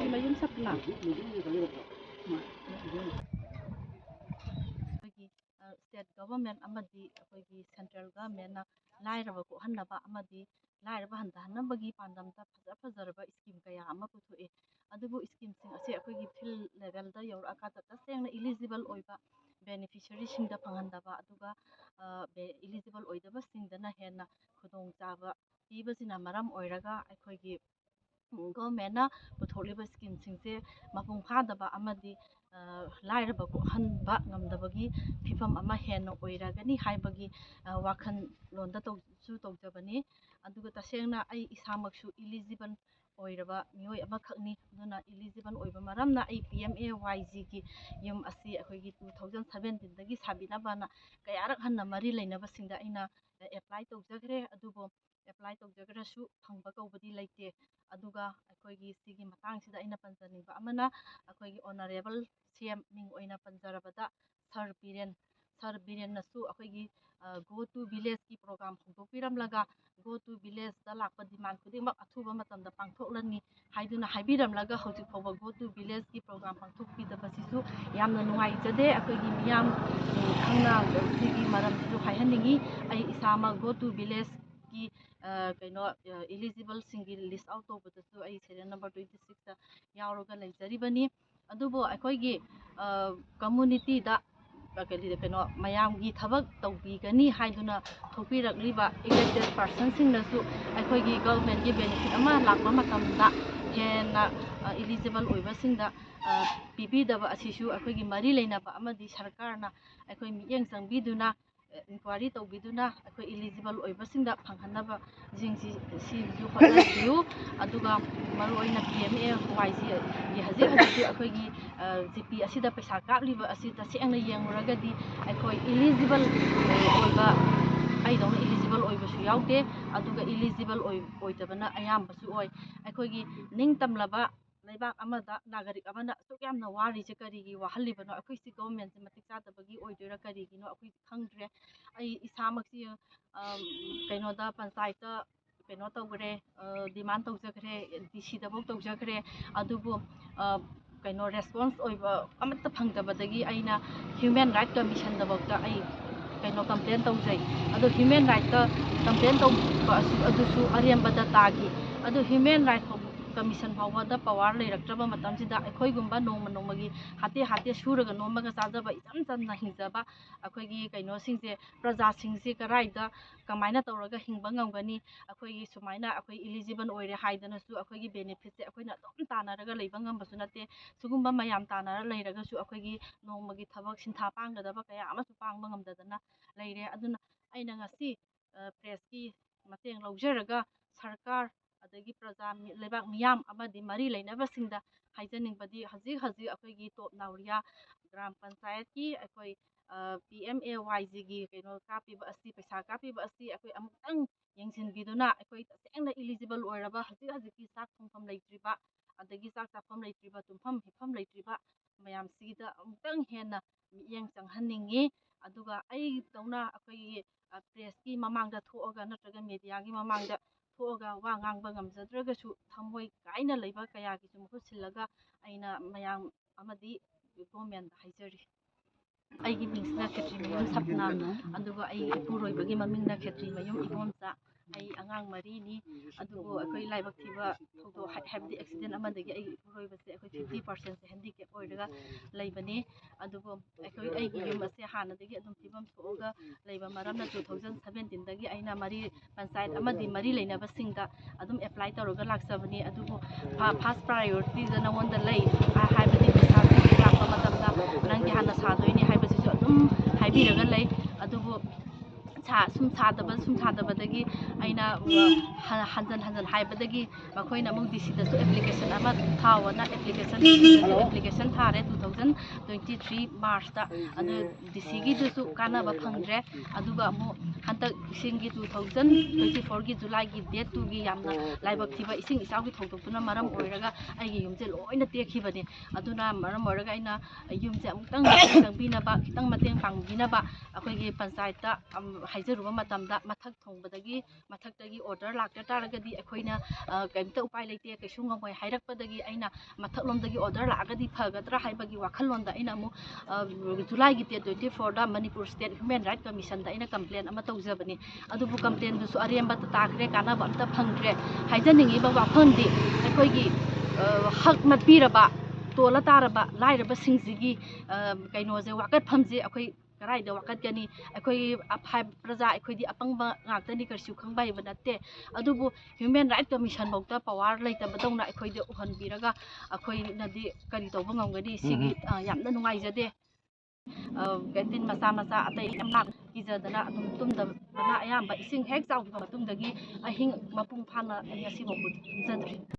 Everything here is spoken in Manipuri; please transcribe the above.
mayum sapla state government amadi akoigi central government na lairaba ko hannaba amadi lairaba handahanabagi pandamta fazaraba scheme kaya ama puthoe adubu scheme sing ase akoigi fil level da yaura akata tasengna eligible oiba beneficiary singda panghandaba aduga eligible oidaba singdana henna khudong chaba pibasina maram oiraga akoigi government putholiba scheme singse mapung phadaba amadi lairaba ko hanba ngamdabagi fifam ama henna oiragani haibagi wakhan londa tawsu tawjabani aduga tasengna ai isamaksu eligible oiraba mioi ama khakni aduna eligible oiba maramna ai PMAYG gi yum asi akoigi 2017 dagi sabinabana kayarak hanna mari leinaba singda aina apply tawjagre adubo apply tawjagrasu phangba kawbadi leite aduga akoigi sigi matang sida aina panjaningba amana akoigi honorable CM ming oina panjarabada Sir Biren nasu akoigi go to village ki program hongdokpiramlaga go to village da lakpa demand khudingmak athuba matamda pangthoklani haiduna haibiramlaga hojik phawa go to village ki program pangthokpidabasisu yamna nungaijade akoigi miyam khangna sigi maramsisu haihaningi ai isama go to village ki kaino eligible singi list out tawbadasu ai serial number 26 da yawroga lejaribani adubo akoigi community da kaino mayamgi thabak tawbigani haiduna thokpirakliba elected person singnasu akoigi government gi benefit ama lakpa matamda hena eligible oiba singda pibidaba asisu akoigi mari leinaba amadi sarkarna akoi miyeng changbiduna inquiry tawbiduna akoi eligible oiba singda phanghanaba jingsi sisu hotnabiu aduga maroina PMAYG gi haji akoigi GP asida paisa kapliba asida sengna yenguragadi akoi eligible oiba aidong eligible oibasu yaude aduga eligible oidabana ayambasu oi akoigi ningtamlaba leibak amada nagarik amana sukyamna wari je karigi wahalibano akoi si government se matik chadabagi oidoira karigino akoi khangdre ai isamaksi kaino da panchayat kaino tawgre demand tawjagre DC dabok tawjagre adubu kaino response oiba amata phangdabadagi aina human right commission dabokta ai kaino complain tawjai adu human right ka complain tawba adusu arembada tagi adu human right commission ꯐꯥꯎꯕꯗ ꯄꯋꯥꯔ ꯂꯩꯔꯛꯇ꯭ꯔꯕ ꯃꯇꯝꯁꯤꯗ ꯑꯩꯈꯣꯏꯒꯨꯝꯕ ꯅꯣꯡꯃꯒꯤ ꯍꯥꯇꯦ ꯁꯨꯔꯒ ꯅꯣꯝꯃꯒ ꯆꯥꯖꯕ ꯏꯆꯝ ꯆꯝꯅ ꯍꯤꯡꯖꯕ ꯑꯩꯈꯣꯏꯒꯤ ꯀꯩꯅꯣꯁꯤꯡꯁꯦ ꯄ꯭ꯔꯖꯥꯁꯤꯡꯁꯦ ꯀꯗꯥꯏꯗ ꯀꯃꯥꯏꯅ ꯇꯧꯔꯒ ꯍꯤꯡꯕ ꯉꯝꯒꯅꯤ ꯑꯩꯈꯣꯏꯒꯤ ꯁꯨꯃꯥꯏꯅ ꯑꯩꯈꯣꯏꯏꯂꯤꯖꯤꯕꯜ ꯑꯣꯏꯔꯦ ꯍꯥꯏꯗꯅꯁꯨ ꯑꯩꯈꯣꯏꯒꯤ ꯕꯦꯅꯤꯐꯤꯠꯁꯦ ꯑꯩꯈꯣꯏꯅ ꯑꯗꯨꯝ ꯇꯥꯟꯅꯔꯒ ꯂꯩꯕ ꯉꯝꯕꯁꯨ ꯅꯠꯇꯦ ꯁꯤꯒꯨꯝꯕ ꯃꯌꯥꯝ ꯇꯥꯟꯅꯔ ꯂꯩꯔꯒꯁꯨ ꯑꯩꯈꯣꯏꯒꯤ ꯅꯣꯡꯃꯒꯤ ꯊꯕꯛ ꯁꯤꯟꯊꯥ ꯄꯥꯡꯒꯗꯕ ꯀꯌా ꯑꯃꯁꯨ ꯄꯥꯡꯕ ꯉꯝꯗꯗꯅ ꯂꯩꯔꯦ ꯑꯗꯨꯅ ꯑꯩꯅ ꯉꯁꯤ ꯄ꯭ꯔꯦꯁꯀꯤ ꯃꯇꯦꯡ ꯂꯧꯖꯔꯒ ꯁꯔꯀꯥꯔ ꯑꯗꯒꯤ ꯄ꯭ꯔꯖꯥ ꯂꯩꯕꯥꯛ ꯃꯤꯌꯥꯝ ꯑꯃꯗꯤ ꯃꯔꯤ ꯂꯩꯅꯕꯁꯤꯡꯗ ꯍꯥꯏꯖꯅꯤꯡꯕꯗꯤ ꯍꯧꯖꯤꯛ ꯑꯩꯈꯣꯏꯒꯤ ꯇꯣꯞ ꯅꯥꯎꯔꯤꯌꯥ ꯒ꯭ꯔꯥꯝ ꯄꯟꯆꯥꯌꯠꯀꯤ ꯑꯩꯈꯣꯏ PMAYGꯒꯤ ꯀꯩꯅꯣ ꯀꯥꯞꯄꯤꯕ ꯑꯁꯤ ꯄꯩꯁꯥ ꯀꯥꯞꯄꯤꯕ ꯑꯁꯤ ꯑꯩꯈꯣꯏ ꯑꯃꯨꯛꯇꯪ ꯌꯦꯡꯁꯤꯟꯕꯤꯗꯨꯅ ꯑꯩꯈꯣꯏ ꯇꯁꯦꯡꯅ ꯏꯂꯤꯖꯤꯕꯜ ꯑꯣꯏꯔꯕ ꯍꯧꯖꯤꯛꯀꯤ ꯆꯥꯛ ꯊꯣꯡꯐꯝ ꯂꯩꯇ꯭ꯔꯤꯕ ꯑꯗꯒꯤ ꯆꯥꯛ ꯆꯥꯐꯝ ꯂꯩꯇ꯭ꯔꯤꯕ ꯇꯨꯝꯐꯝ ꯍꯤꯞꯐꯝ ꯂꯩꯇ꯭ꯔꯤꯕ ꯃꯌꯥꯝꯁꯤꯒꯤꯗ ꯑꯃꯨꯛꯇꯪ ꯍꯦꯟꯅ ꯃꯤꯠꯌꯦꯡ ꯆꯪꯍꯟꯅꯤꯡꯉꯤ ꯑꯗꯨꯒ ꯑꯩꯗꯧꯅ ꯑꯩꯈꯣꯏꯒꯤ ꯄ꯭ꯔꯦꯁꯀꯤ ꯃꯃꯥꯡꯗ ꯊꯣꯛꯑꯒ ꯅꯠꯇ꯭ꯔꯒ ꯃꯦꯗꯤꯌꯥꯒꯤ ꯃꯃꯥꯡꯗ ꯊꯣꯛꯑꯒ ꯋꯥ ꯉꯥꯡꯕ ꯉꯝꯖꯗ꯭ꯔꯒꯁꯨ ꯊꯃꯣꯏ ꯀꯥꯏꯅ ꯂꯩꯕ ꯀꯌꯥꯒꯤꯁꯨ ꯃꯍꯨꯠ ꯁꯤꯜꯂꯒ ꯑꯩꯅ ꯃꯌꯥꯝ ꯑꯃꯗꯤ ꯒꯣꯔꯃꯦꯟꯗ ꯍꯥꯏꯖꯔꯤ ꯑꯩꯒꯤ ꯃꯤꯡꯁꯤꯅ ꯈꯦꯇ꯭ꯔꯤꯃꯌꯨꯝ ꯁꯞꯅꯥ ꯑꯗꯨꯒ ꯑꯩꯒꯤ ꯏꯄꯨꯔꯣꯏꯕꯒꯤ ꯃꯃꯤꯡꯅ ꯈꯦꯇ꯭ꯔꯤꯃꯌꯨꯝ ꯏꯕꯣꯝꯆꯥ ꯑꯩ ꯑꯉꯥꯡ 4ꯅꯤ ꯑꯗꯨꯕꯨ ꯑꯩꯈꯣꯏ ꯂꯥꯏꯕꯛ ꯊꯤꯕ ꯊꯧꯗꯣꯛ ꯍꯥꯏꯕꯗꯤ ꯑꯦꯛꯁꯤꯗꯦꯟ ꯑꯃꯗꯒꯤ ꯑꯩꯒꯤ ꯏꯄꯨꯔꯣꯏꯕꯁꯦ ꯑꯩꯈꯣꯏ 50%ꯁꯦ ꯍꯦꯟꯗꯤꯀꯦꯞ ꯑꯣꯏꯔꯒ ꯂꯩꯕꯅꯤ ꯑꯗꯨꯕꯨ ꯑꯩꯒꯤ ꯌꯨꯝ ꯑꯁꯦ ꯍꯥꯟꯅꯗꯒꯤ ꯑꯗꯨꯝ ꯐꯤꯕꯝ ꯊꯣꯛꯑꯒ ꯂꯩꯕ ꯃꯔꯝꯅ 2017ꯗꯒꯤ ꯑꯩꯅ ꯄꯟꯆꯥꯌꯠ ꯑꯃꯗꯤ ꯃꯔꯤ ꯂꯩꯅꯕꯁꯤꯡꯗ ꯑꯗꯨꯝ ꯑꯦꯄ꯭ꯂꯥꯏ ꯇꯧꯔꯒ ꯂꯥꯛꯆꯕꯅꯤ ꯑꯗꯨꯕꯨ ꯐꯥꯔꯁ ꯄ꯭ꯔꯥꯏꯌꯣꯔꯤꯇꯤꯗ ꯅꯉꯣꯟꯗ ꯂꯩ ꯍꯥꯏꯕꯗꯤ ꯄꯩꯁꯥꯁꯤꯡ ꯂꯥꯛꯄ ꯃꯇꯝꯗ ꯅꯪꯒꯤ ꯍꯥꯟꯅ ꯁꯥꯗꯣꯏꯅꯤ ꯍꯥꯏꯕꯁꯤꯁꯨ ꯑꯗꯨꯝ ꯍꯥꯏꯕꯤꯔꯒ ꯂꯩ ꯑꯗꯨꯕꯨ ꯁꯨꯝ ꯁꯥꯗꯕꯗꯒꯤ ꯑꯩꯅ ꯍꯟꯖꯟ ꯍꯥꯏꯕꯗꯒꯤ ꯃꯈꯣꯏꯅ ꯑꯃꯨꯛ DCꯗꯁꯨ ꯑꯦꯄ꯭ꯂꯤꯀꯦꯁꯟ ꯑꯃ ꯊꯥꯎꯑꯣꯅ ꯑꯦꯄ꯭ꯂꯤꯀꯦꯁꯟ ꯊꯥꯔꯦ 2023 ꯃꯥꯔꯆꯇ ꯑꯗꯨ DCꯒꯤꯗꯨꯁꯨ ꯀꯥꯟꯅꯕ ꯐꯪꯗ꯭ꯔꯦ ꯑꯗꯨꯒ ꯑꯃꯨꯛ ꯍꯟꯗꯛ ꯏꯁꯤꯡꯒꯤ 2024ꯒꯤ ꯖꯨꯂꯥꯏꯒꯤ ꯗꯦꯠ 2ꯒꯤ ꯌꯥꯝꯅ ꯂꯥꯏꯕꯛ ꯊꯤꯕ ꯏꯁꯤꯡ ꯏꯆꯥꯎꯒꯤ ꯊꯧꯗꯣꯛꯇꯨꯅ ꯃꯔꯝ ꯑꯣꯏꯔꯒ ꯑꯩꯒꯤ ꯌꯨꯝꯁꯦ ꯂꯣꯏꯅ ꯇꯦꯛꯈꯤꯕꯅꯤ ꯑꯗꯨꯅ ꯃꯔꯝ ꯑꯣꯏꯔꯒ ꯑꯩꯅ ꯌꯨꯝꯁꯦ ꯑꯃꯨꯛꯇꯪ ꯃꯇꯦꯡ ꯆꯪꯕꯤꯅꯕ ꯈꯤꯇꯪ ꯃꯇꯦꯡ ꯄꯥꯡꯕꯤꯅꯕ ꯑꯩꯈꯣꯏꯒꯤ ꯄꯟꯆꯥꯌꯠꯇ ꯍꯥꯏꯖꯔꯨꯕ ꯃꯇꯝꯗ ꯃꯊꯛꯇꯒꯤ ꯑꯣꯔꯗꯔ ꯂꯥꯛꯇ ꯇꯥꯔꯒꯗꯤ ꯑꯩꯈꯣꯏꯅ ꯀꯩꯝꯇ ꯎꯄꯥꯏ ꯂꯩꯇꯦ ꯀꯩꯁꯨ ꯉꯝꯃꯣꯏ ꯍꯥꯏꯔꯛꯄꯗꯒꯤ ꯑꯩꯅ ꯃꯊꯛꯂꯣꯝꯗꯒꯤ ꯑꯣꯔꯗꯔ ꯂꯥꯛꯑꯒꯗꯤ ꯐꯒꯗ꯭ꯔꯥ ꯍꯥꯏꯕꯒꯤ ꯋꯥꯈꯜꯂꯣꯟꯗ ꯑꯩꯅ ꯑꯃꯨꯛ ꯖꯨꯂꯥꯏꯒꯤ ꯗꯦꯠ 24ꯗ ꯃꯅꯤꯄꯨꯔ ꯁ꯭ꯇꯦꯠ ꯍ꯭ꯌꯨꯃꯦꯟ ꯔꯥꯏꯠ ꯀꯃꯤꯁꯟꯗ ꯑꯩꯅ ꯀꯝꯄ꯭ꯂꯦꯟ ꯑꯃ ꯇꯧꯖꯕꯅꯤ ꯑꯗꯨꯕꯨ ꯀꯝꯄ꯭ꯂꯦꯟꯗꯨꯁꯨ ꯑꯔꯦꯝꯕꯗ ꯇꯥꯈ꯭ꯔꯦ ꯀꯥꯟꯅꯕ ꯑꯝꯇ ꯐꯪꯗ꯭ꯔꯦ ꯍꯥꯏꯖꯅꯤꯡꯉꯤꯕ ꯋꯥꯐꯝꯗꯤ ꯑꯩꯈꯣꯏꯒꯤ ꯍꯛ ꯃꯠꯄꯤꯔꯕ ꯇꯣꯜꯂ ꯇꯥꯔꯕ ꯂꯥꯏꯔꯕꯁꯤꯡꯁꯤꯒꯤ ꯀꯩꯅꯣꯁꯦ ꯋꯥꯀꯠꯐꯝꯁꯦ ꯑꯩꯈꯣꯏ ꯀꯗꯥꯏꯗ ꯋꯥꯀꯠꯀꯅꯤ ꯑꯩꯈꯣꯏ ꯄ꯭ꯔꯖꯥ ꯑꯩꯈꯣꯏꯗꯤ ꯑꯄꯪꯕ ꯉꯥꯛꯇꯅꯤ ꯀꯔꯤꯁꯨ ꯈꯪꯕ ꯍꯩꯕ ꯅꯠꯇꯦ ꯑꯗꯨꯕꯨ ꯍ꯭ꯌꯨꯃꯦꯟ ꯔꯥꯏꯠ ꯀꯃꯤꯁꯟꯐꯧꯗ ꯄꯋꯥꯔ ꯂꯩꯇꯕꯗꯧꯅ ꯑꯩꯈꯣꯏꯗ ꯎꯍꯟꯕꯤꯔꯒ ꯑꯩꯈꯣꯏꯅꯗꯤ ꯀꯔꯤ ꯇꯧꯕ ꯉꯝꯒꯅꯤ ꯁꯤꯒꯤ ꯌꯥꯝꯅ ꯅꯨꯡꯉꯥꯏꯖꯗꯦ ꯇꯤꯟ ꯃꯆꯥ ꯑꯇꯩ ꯀꯤꯖꯗꯅ ꯑꯗꯨꯝ ꯇꯨꯝꯗꯕꯅ ꯑꯌꯥꯝꯕ ꯏꯁꯤꯡ ꯍꯦꯛ ꯆꯥꯎꯈꯤꯕ ꯃꯇꯨꯡꯗꯒꯤ ꯑꯍꯤꯡ ꯃꯄꯨꯡ ꯐꯥꯅ ꯑꯩ ꯉꯁꯤꯐꯥꯎꯕꯗꯤ ꯇꯨꯝꯖꯗ꯭ꯔꯤ